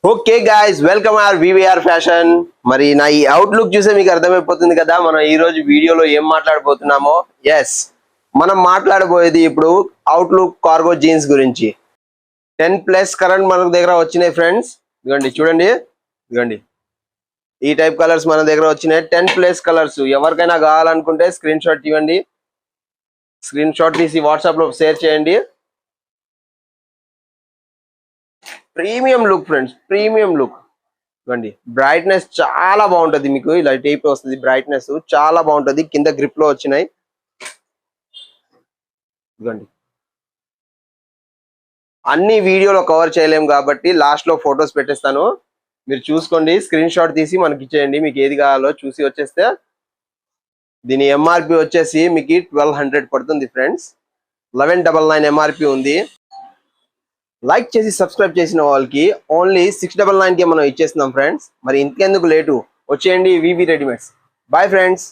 Okay guys, welcome our VVR fashion. మరి నా ఈ అవుట్లుక్ చూసే మీకు అర్థమైపోతుంది కదా మనం ఈ రోజు వీడియోలో ఏం మాట్లాడబోతున్నామో. ఎస్, మనం మాట్లాడబోయేది ఇప్పుడు అవుట్లుక్ కార్గో జీన్స్ గురించి. 10+ కరెంట్ మన దగ్గర వచ్చినాయి ఫ్రెండ్స్. ఇదిగోండి చూడండి, ఇదిగోండి ఈ టైప్ కలర్స్ మన దగ్గర వచ్చినాయి. 10+ కలర్స్. ఎవరికైనా కావాలనుకుంటే స్క్రీన్ షాట్ ఇవ్వండి, స్క్రీన్ షాట్ తీసి వాట్సాప్ లో షేర్ చేయండి. Premium look friends, premium look. ఇవ్వండి, బ్రైట్నెస్ చాలా బాగుంటది. మీకు ఇలా టైప్ వస్తుంది, బ్రైట్నెస్ చాలా బాగుంటది. కింద గ్రిప్ లో వచ్చినాయి. ఇవ్వండి, అన్ని వీడియోలో కవర్ చేయలేము కాబట్టి లాస్ట్ లో ఫొటోస్ పెట్టేస్తాను, మీరు చూసుకోండి. స్క్రీన్ షాట్ తీసి మనకి ఇచ్చేయండి, మీకు ఏది కావాలో చూసి వచ్చేస్తే. దీని ఎంఆర్పి వచ్చేసి మీకు 1200 పడుతుంది ఫ్రెండ్స్. 1199 ఎంఆర్పి ఉంది. లైక్ చేసి సబ్స్క్రైబ్ చేసిన వాళ్ళకి ఓన్లీ 699కి మనం ఇచ్చేస్తున్నాం ఫ్రెండ్స్. మరి ఇంకెందుకు లేటు, వచ్చేయండి వివి రెడీమేడ్స్. Bye friends.